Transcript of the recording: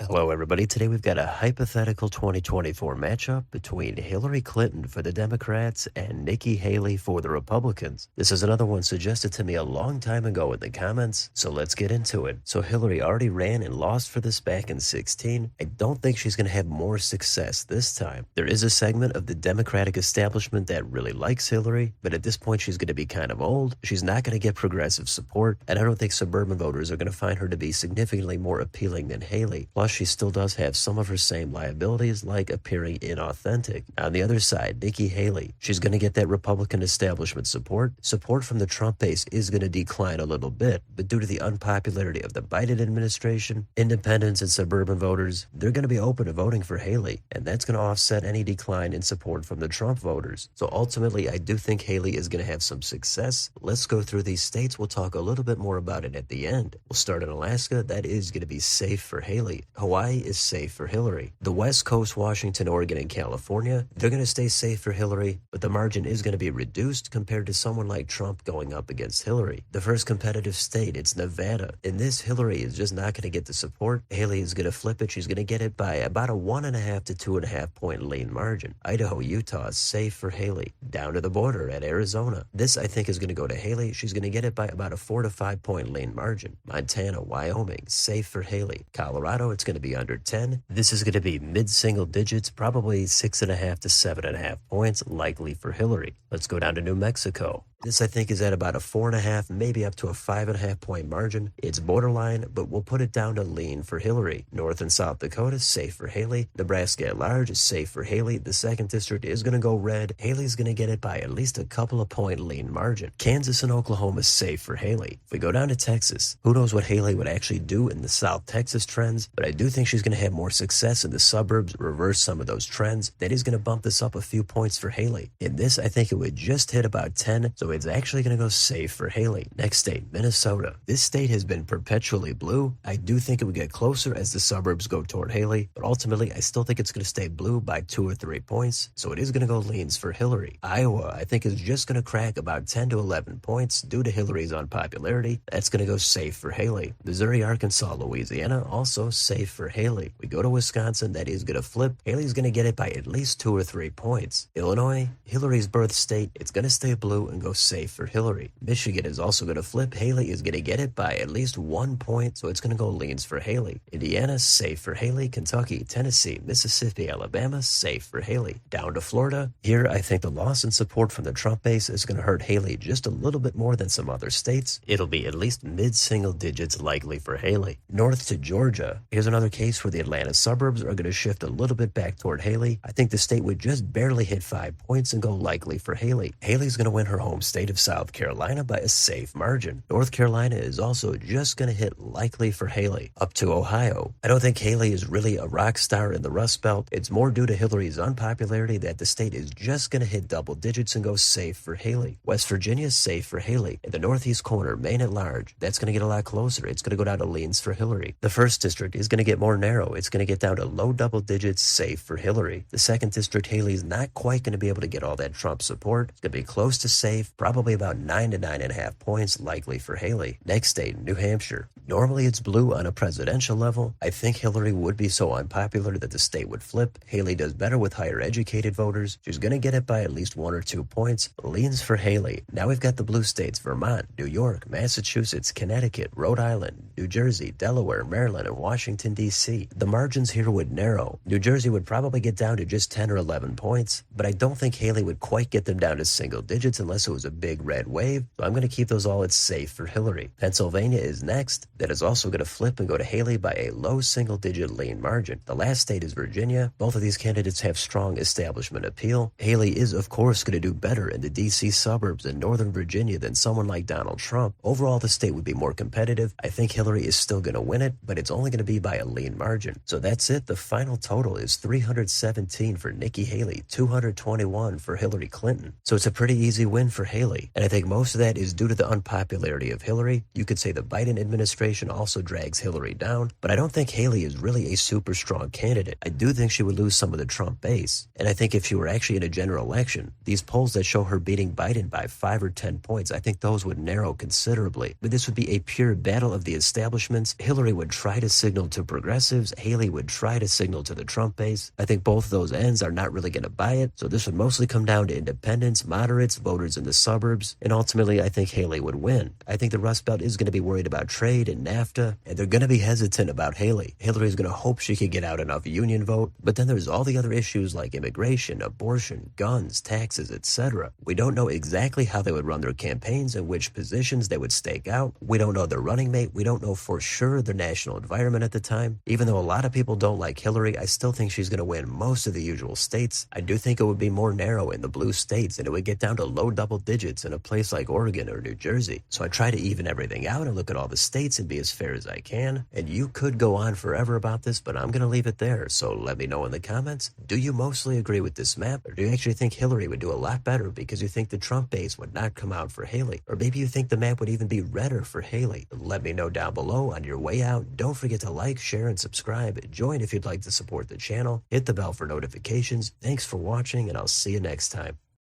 Hello, everybody. Today we've got a hypothetical 2024 matchup between Hillary Clinton for the Democrats and Nikki Haley for the Republicans. This is another one suggested to me a long time ago in the comments, so let's get into it. So Hillary already ran and lost for this back in 2016. I don't think she's going to have more success this time. There is a segment of the Democratic establishment that really likes Hillary, but at this point she's going to be kind of old. She's not going to get progressive support, and I don't think suburban voters are going to find her to be significantly more appealing than Haley. Plus, she still does have some of her same liabilities, like appearing inauthentic. On the other side, Nikki Haley, she's going to get that Republican establishment support. Support from the Trump base is going to decline a little bit, but due to the unpopularity of the Biden administration, independents and suburban voters, they're going to be open to voting for Haley, and that's going to offset any decline in support from the Trump voters. So ultimately, I do think Haley is going to have some success. Let's go through these states. We'll talk a little bit more about it at the end. We'll start in Alaska. That is going to be safe for Haley. Hawaii is safe for Hillary. The West Coast, Washington, Oregon, and California, they're going to stay safe for Hillary, but the margin is going to be reduced compared to someone like Trump going up against Hillary. The first competitive state, it's Nevada. In this, Hillary is just not going to get the support. Haley is going to flip it. She's going to get it by about a 1.5 to 2.5 point lean margin. Idaho, Utah is safe for Haley. Down to the border at Arizona. This, I think, is going to go to Haley. She's going to get it by about a 4 to 5 point lean margin. Montana, Wyoming, safe for Haley. Colorado, it's going to be under 10. This is going to be mid-single digits, probably 6.5 to 7.5 points, likely for Hillary. Let's go down to New Mexico. This, I think, is at about a 4.5, maybe up to a 5.5 point margin. It's borderline, but we'll put it down to lean for Hillary. North and South Dakota, safe for Haley. Nebraska at large is safe for Haley. The 2nd district is going to go red. Haley's going to get it by at least a couple of point lean margin. Kansas and Oklahoma is safe for Haley. If we go down to Texas, who knows what Haley would actually do in the South Texas trends, but I do think she's going to have more success in the suburbs, reverse some of those trends. That is going to bump this up a few points for Haley. In this, I think it would just hit about 10, so it's actually going to go safe for Haley. Next state, Minnesota. This state has been perpetually blue. I do think it would get closer as the suburbs go toward Haley, but ultimately I still think it's going to stay blue by 2 or 3 points, so it is going to go leans for Hillary. Iowa, I think, is just going to crack about 10 to 11 points due to Hillary's unpopularity. That's going to go safe for Haley. Missouri, Arkansas, Louisiana, also safe for Haley. We go to Wisconsin, that is going to flip. Haley's going to get it by at least 2 or 3 points. Illinois, Hillary's birth state, it's going to stay blue and go safe for Hillary. Michigan is also going to flip. Haley is going to get it by at least 1 point, so it's going to go leans for Haley. Indiana, safe for Haley. Kentucky, Tennessee, Mississippi, Alabama, safe for Haley. Down to Florida. Here, I think the loss in support from the Trump base is going to hurt Haley just a little bit more than some other states. It'll be at least mid-single digits likely for Haley. North to Georgia. Here's another case where the Atlanta suburbs are going to shift a little bit back toward Haley. I think the state would just barely hit 5 points and go likely for Haley. Haley's going to win her home state of South Carolina by a safe margin. North Carolina is also just going to hit likely for Haley. Up to Ohio. I don't think Haley is really a rock star in the Rust Belt. It's more due to Hillary's unpopularity that the state is just going to hit double digits and go safe for Haley. West Virginia is safe for Haley. In the northeast corner, Maine at large, that's going to get a lot closer. It's going to go down to leans for Hillary. The 1st district is going to get more narrow. It's going to get down to low double digits, safe for Hillary. The 2nd district, Haley's not quite going to be able to get all that Trump support. It's going to be close to safe, probably about 9 to 9.5 points, likely for Haley. Next state, New Hampshire. Normally it's blue on a presidential level. I think Hillary would be so unpopular that the state would flip. Haley does better with higher educated voters. She's going to get it by at least 1 or 2 points. Leans for Haley. Now we've got the blue states, Vermont, New York, Massachusetts, Connecticut, Rhode Island, New Jersey, Delaware, Maryland, and Washington, D.C. The margins here would narrow. New Jersey would probably get down to just 10 or 11 points, but I don't think Haley would quite get them down to single digits unless it was a big red wave, so I'm going to keep those all at safe for Hillary. Pennsylvania is next. That is also going to flip and go to Haley by a low single-digit lean margin. The last state is Virginia. Both of these candidates have strong establishment appeal. Haley is, of course, going to do better in the D.C. suburbs in Northern Virginia than someone like Donald Trump. Overall, the state would be more competitive. I think Hillary is still going to win it, but it's only going to be by a lean margin. So that's it. The final total is 317 for Nikki Haley, 221 for Hillary Clinton. So it's a pretty easy win for Haley. Haley. And I think most of that is due to the unpopularity of Hillary. You could say the Biden administration also drags Hillary down, but I don't think Haley is really a super strong candidate. I do think she would lose some of the Trump base. And I think if she were actually in a general election, these polls that show her beating Biden by 5 or 10 points, I think those would narrow considerably. But this would be a pure battle of the establishments. Hillary would try to signal to progressives. Haley would try to signal to the Trump base. I think both of those ends are not really going to buy it. So this would mostly come down to independents, moderates, voters in the suburbs. And ultimately, I think Haley would win. I think the Rust Belt is going to be worried about trade and NAFTA, and they're going to be hesitant about Haley. Hillary is going to hope she could get out enough union vote. But then there's all the other issues like immigration, abortion, guns, taxes, etc. We don't know exactly how they would run their campaigns and which positions they would stake out. We don't know their running mate. We don't know for sure their national environment at the time. Even though a lot of people don't like Hillary, I still think she's going to win most of the usual states. I do think it would be more narrow in the blue states, and it would get down to low double digits in a place like Oregon or New Jersey. So I try to even everything out and look at all the states and be as fair as I can. And you could go on forever about this, but I'm going to leave it there. So let me know in the comments, do you mostly agree with this map, or do you actually think Hillary would do a lot better because you think the Trump base would not come out for Haley? Or maybe you think the map would even be redder for Haley? Let me know down below. On your way out, don't forget to like, share, and subscribe. Join if you'd like to support the channel. Hit the bell for notifications. Thanks for watching, and I'll see you next time.